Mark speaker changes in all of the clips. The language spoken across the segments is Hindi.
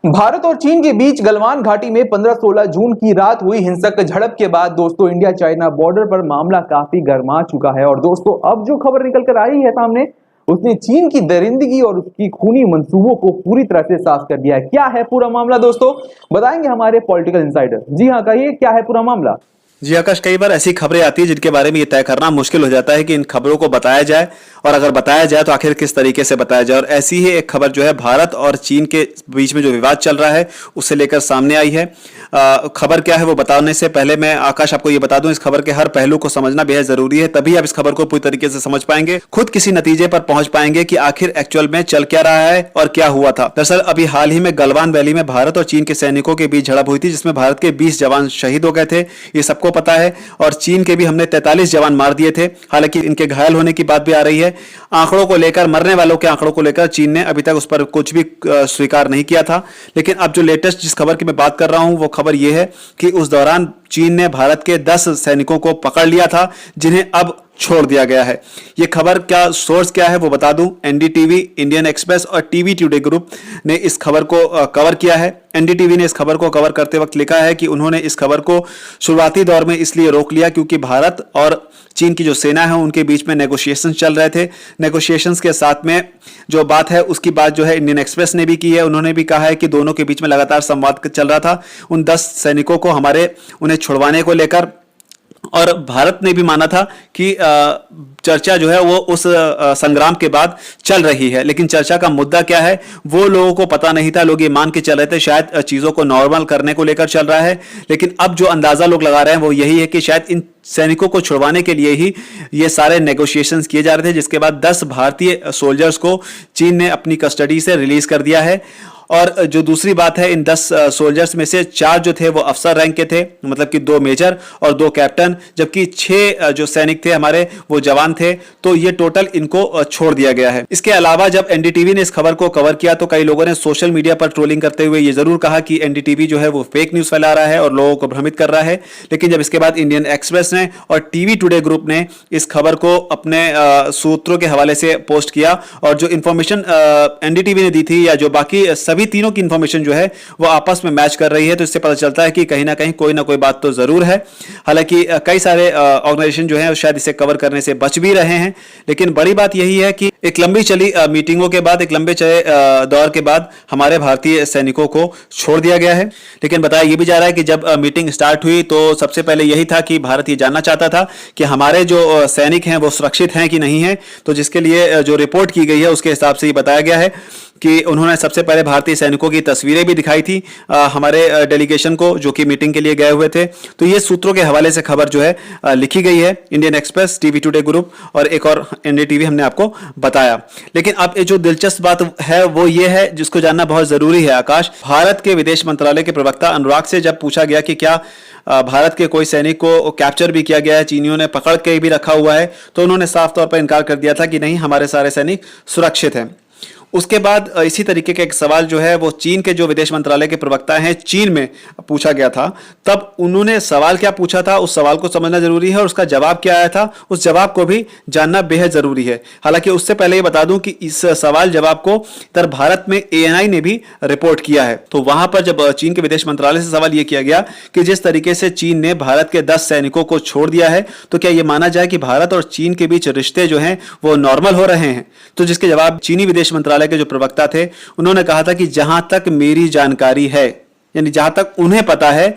Speaker 1: भारत और चीन के बीच गलवान घाटी में 15-16 जून की रात हुई हिंसक झड़प के बाद दोस्तों इंडिया चाइना बॉर्डर पर मामला काफी गर्मा चुका है। और दोस्तों अब जो खबर निकल कर आई है सामने, उसने चीन की दरिंदगी और उसकी खूनी मंसूबों को पूरी तरह से साफ कर दिया है। क्या है पूरा मामला दोस्तों, बताएंगे हमारे पॉलिटिकल इनसाइडर। जी हाँ, कहिए क्या है पूरा मामला।
Speaker 2: जी आकाश, कई बार ऐसी खबरें आती है जिनके बारे में ये तय करना मुश्किल हो जाता है कि इन खबरों को बताया जाए, और अगर बताया जाए तो आखिर किस तरीके से बताया जाए। और ऐसी ही एक खबर जो है भारत और चीन के बीच में जो विवाद चल रहा है उससे लेकर सामने आई है। खबर क्या है वो बताने से पहले मैं आकाश आपको ये बता दूं, इस खबर के हर पहलू को समझना बेहद जरूरी है, तभी आप इस खबर को पूरी तरीके से समझ पाएंगे, खुद किसी नतीजे पर पहुंच पाएंगे कि आखिर एक्चुअल में चल क्या रहा है और क्या हुआ था। दरअसल अभी हाल ही में गलवान वैली में भारत और चीन के सैनिकों के बीच झड़प हुई थी, जिसमें भारत के 20 जवान शहीद हो गए थे, ये सबको पता है। और चीन के भी हमने 43 जवान मार दिए थे। हालांकि इनके घायल होने की बात भी आ रही है। आंकड़ों को लेकर, मरने वालों के आंकड़ों को लेकर चीन ने अभी तक उस पर कुछ भी स्वीकार नहीं किया था। लेकिन अब जो लेटेस्ट जिस खबर की मैं बात कर रहा हूं वो खबर यह है कि उस दौरान चीन ने भारत के 10 सैनिकों को पकड़ लिया था, जिन्हें अब छोड़ दिया गया है। ये खबर क्या सोर्स क्या है वो बता दूं, एनडीटीवी, इंडियन एक्सप्रेस और टीवी टुडे ग्रुप ने इस खबर को कवर किया है। एनडीटीवी ने इस खबर को कवर करते वक्त लिखा है कि उन्होंने इस खबर को शुरुआती दौर में इसलिए रोक लिया क्योंकि भारत और चीन की जो सेना है उनके बीच में नेगोशिएशंस चल रहे थे। नेगोशिएशंस के साथ में जो बात है उसकी बात जो है इंडियन एक्सप्रेस ने भी की है। उन्होंने भी कहा है कि दोनों के बीच में लगातार संवाद चल रहा था उन 10 सैनिकों को उन्हें छुड़वाने को लेकर, और भारत ने भी माना था कि चर्चा जो है वो उस संग्राम के बाद चल रही है। लेकिन चर्चा का मुद्दा क्या है वो लोगों को पता नहीं था। लोग ये मान के चल रहे थे शायद चीजों को नॉर्मल करने को लेकर चल रहा है। लेकिन अब जो अंदाजा लोग लगा रहे हैं वो यही है कि शायद इन सैनिकों को छुड़वाने के लिए ही ये सारे नेगोशिएशंस किए जा रहे थे, जिसके बाद 10 भारतीय सोल्जर्स को चीन ने अपनी कस्टडी से रिलीज कर दिया है। और जो दूसरी बात है, इन 10 सोल्जर्स में से 4 जो थे वो अफसर रैंक के थे, मतलब कि 2 मेजर और 2 कैप्टन, जबकि 6 जो सैनिक थे हमारे वो जवान थे। तो ये टोटल इनको छोड़ दिया गया है। इसके अलावा जब एनडीटीवी ने इस खबर को कवर किया तो कई लोगों ने सोशल मीडिया पर ट्रोलिंग करते हुए ये जरूर कहा कि एनडीटीवी जो है वो फेक न्यूज फैला रहा है और लोगों को भ्रमित कर रहा है। लेकिन जब इसके बाद इंडियन एक्सप्रेस ने और टीवी टुडे ग्रुप ने इस खबर को अपने सूत्रों के हवाले से पोस्ट किया, और जो इंफॉर्मेशन एनडीटीवी ने दी थी या जो बाकी सभी तीनों की इंफॉर्मेशन जो है वो आपस में मैच कर रही है, तो इससे पता चलता है कि कहीं ना कहीं कोई ना कोई बात तो जरूर है। हालांकि कई सारे ऑर्गेनाइजेशन जो है शायद इसे कवर करने से बच भी रहे हैं। लेकिन बड़ी बात यही है कि एक लंबी चली मीटिंगों के बाद, एक लंबे चले दौर के बाद हमारे भारतीय सैनिकों को छोड़ दिया गया है। लेकिन बताया यह भी जा रहा है कि जब मीटिंग स्टार्ट हुई तो सबसे पहले यही था कि भारत ये जानना चाहता था कि हमारे जो सैनिक हैं वो सुरक्षित हैं कि नहीं है। तो जिसके लिए जो रिपोर्ट की गई है उसके हिसाब से ये बताया गया है कि उन्होंने सबसे पहले भारतीय सैनिकों की तस्वीरें भी दिखाई थी हमारे डेलीगेशन को, जो कि मीटिंग के लिए गए हुए थे। तो ये सूत्रों के हवाले से खबर जो है लिखी गई है, Indian express, TV today group और एक और एनडीटीवी हमने आपको बताया। लेकिन अब ये जो दिलचस्प बात है वो ये है जिसको जानना बहुत जरूरी है आकाश। भारत के विदेश मंत्रालय के प्रवक्ता अनुराग से जब पूछा गया कि क्या भारत के कोई सैनिक को कैप्चर भी किया गया है, चीनियों ने पकड़ के भी रखा हुआ है, तो उन्होंने साफ तौर पर इनकार कर दिया था कि नहीं, हमारे सारे सैनिक सुरक्षित हैं। उसके बाद इसी तरीके का एक सवाल जो है वो चीन के जो विदेश मंत्रालय के प्रवक्ता हैं चीन में पूछा गया था। तब उन्होंने सवाल क्या पूछा था उस सवाल को समझना जरूरी है, और उसका जवाब क्या आया था उस जवाब को भी जानना बेहद जरूरी है। हालांकि उससे पहले ये बता दूं कि इस सवाल जवाब को इधर भारत में एएनआई ने भी रिपोर्ट किया है। तो वहां पर जब चीन के विदेश मंत्रालय से सवाल यह किया गया कि जिस तरीके से चीन ने भारत के 10 सैनिकों को छोड़ दिया है तो क्या यह माना जाए कि भारत और चीन के बीच रिश्ते जो हैं वो नॉर्मल हो रहे हैं। तो जिसके जवाब चीनी विदेश मंत्रालय के जो प्रवक्ता थे उन्होंने कहा था कि जहां तक मेरी जानकारी है, यानी जहां तक उन्हें पता है,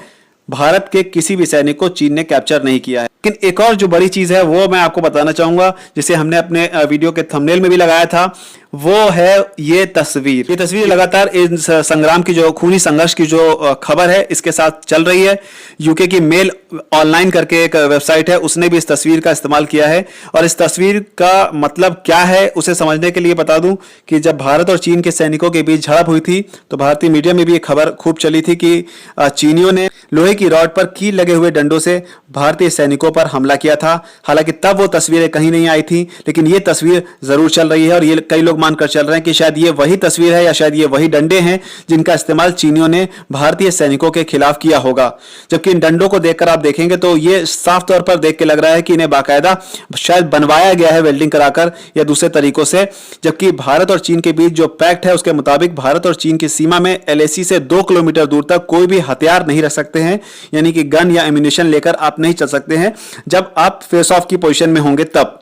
Speaker 2: भारत के किसी भी सैनिक को चीन ने कैप्चर नहीं किया है। लेकिन एक और जो बड़ी चीज है वो मैं आपको बताना चाहूंगा, जिसे हमने अपने वीडियो के थंबनेल में भी लगाया था, वो है ये तस्वीर। ये तस्वीर लगातार इस संग्राम की जो खूनी संघर्ष की जो खबर है इसके साथ चल रही है। यूके की मेल ऑनलाइन करके एक वेबसाइट है, उसने भी इस तस्वीर का इस्तेमाल किया है। और इस तस्वीर का मतलब क्या है उसे समझने के लिए बता दूं कि जब भारत और चीन के सैनिकों के बीच झड़प हुई थी तो भारतीय मीडिया में भी एक खबर खूब चली थी कि चीनियों ने लोहे की रॉड पर कील लगे हुए डंडों से भारतीय सैनिकों पर हमला किया था। हालांकि तब वो तस्वीरें कहीं नहीं आई थी, लेकिन ये तस्वीर जरूर चल रही है और ये कई लोग अनुमान कर चल रहे हैं कि शायद ये वही तस्वीर है या शायद ये वही डंडे हैं जिनका इस्तेमाल चीनियों ने भारतीय सैनिकों के खिलाफ किया होगा। जबकि इन डंडों को देखकर आप देखेंगे तो ये साफ तौर पर देख के लग रहा है कि इन्हें बाकायदा शायद बनवाया गया है वेल्डिंग कराकर या दूसरे तरीकों से। जबकि भारत और चीन के बीच जो पैक्ट है उसके मुताबिक भारत और चीन की सीमा में LAC से 2 किलोमीटर दूर तक कोई भी हथियार नहीं रख सकते हैं, यानी कि गन या एम्यूनिशन लेकर आप नहीं चल सकते हैं जब आप फेस ऑफ की पोजीशन में होंगे तब।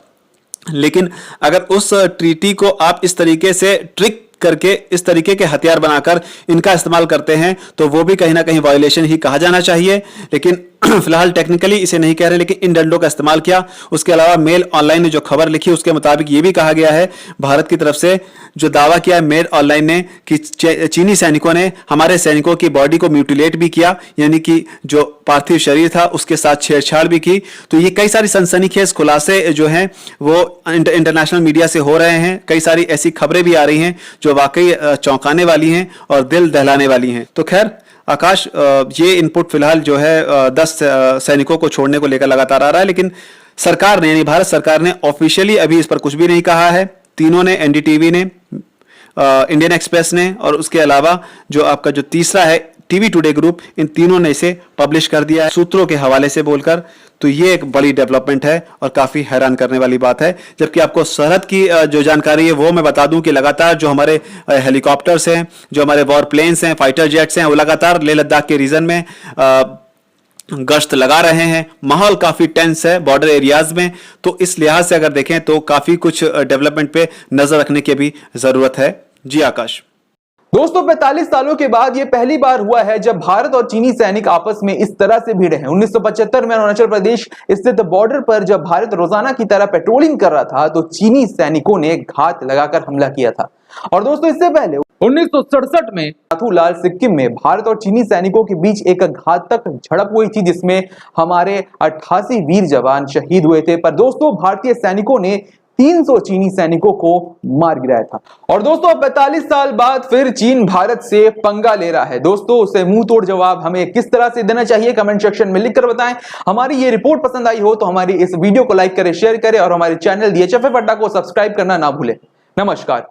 Speaker 2: लेकिन अगर उस ट्रीटी को आप इस तरीके से ट्रिक करके इस तरीके के हथियार बनाकर इनका इस्तेमाल करते हैं तो वो भी कहीं ना कहीं वायलेशन ही कहा जाना चाहिए। लेकिन फिलहाल टेक्निकली इसे नहीं कह रहे, लेकिन इन डंडों का इस्तेमाल किया। उसके अलावा मेल ऑनलाइन ने जो खबर लिखी उसके मुताबिक ये भी कहा गया है भारत की तरफ से जो दावा किया है मेल ऑनलाइन ने कि चीनी सैनिकों ने हमारे सैनिकों की बॉडी को म्यूटिलेट भी किया, यानी कि जो पार्थिव शरीर था उसके साथ छेड़छाड़ भी की। तो ये कई सारी सनसनीखेज खुलासे जो हैं वो इंटरनेशनल मीडिया से हो रहे हैं। कई सारी ऐसी खबरें भी आ रही हैं जो वाकई चौंकाने वाली हैं और दिल दहलाने वाली हैं। तो खैर आकाश, ये इनपुट फिलहाल जो है 10 सैनिकों को छोड़ने को लेकर लगातार आ रहा है, लेकिन सरकार ने यानी भारत सरकार ने ऑफिशियली अभी इस पर कुछ भी नहीं कहा है। तीनों ने, NDTV ने, इंडियन एक्सप्रेस ने और उसके अलावा जो आपका जो तीसरा है TV टुडे ग्रुप, इन तीनों ने इसे पब्लिश कर दिया है सूत्रों के हवाले से बोलकर। तो ये एक बड़ी डेवलपमेंट है और काफी हैरान करने वाली बात है। जबकि आपको सरहद की जो जानकारी है वो मैं बता दूं कि लगातार जो हमारे हेलीकॉप्टर्स हैं, जो हमारे वॉर प्लेन्स हैं, फाइटर जेट्स हैं, वो लगातार लेह लद्दाख के रीजन में गश्त लगा रहे हैं। माहौल काफी टेंस है बॉर्डर एरियाज में, तो इस लिहाज से अगर देखें तो काफी कुछ डेवलपमेंट पे नजर रखने की भी जरूरत है। जी आकाश।
Speaker 1: दोस्तों 45 सालों के बाद ये पहली बार हुआ है जब भारत और चीनी सैनिक आपस में इस तरह से भिड़े हैं। 1975 में अरुणाचल प्रदेश स्थित बॉर्डर पर जब भारत रोजाना की तरह पेट्रोलिंग कर रहा था तो चीनी सैनिकों ने घात लगाकर हमला किया था। और दोस्तों इससे पहले 1967 में नाथूलाल सिक्किम में भारत और चीनी सैनिकों के बीच एक घातक झड़प हुई थी जिसमें हमारे 88 वीर जवान शहीद हुए थे। पर दोस्तों भारतीय सैनिकों ने 300 चीनी सैनिकों को मार गिराया था। और दोस्तों 45 साल बाद फिर चीन भारत से पंगा ले रहा है। दोस्तों उसे मुंह तोड़ जवाब हमें किस तरह से देना चाहिए कमेंट सेक्शन में लिखकर बताएं। हमारी ये रिपोर्ट पसंद आई हो तो हमारी इस वीडियो को लाइक करें, शेयर करें और हमारे चैनल DHFA अड्डा को सब्सक्राइब करना ना भूलें। नमस्कार।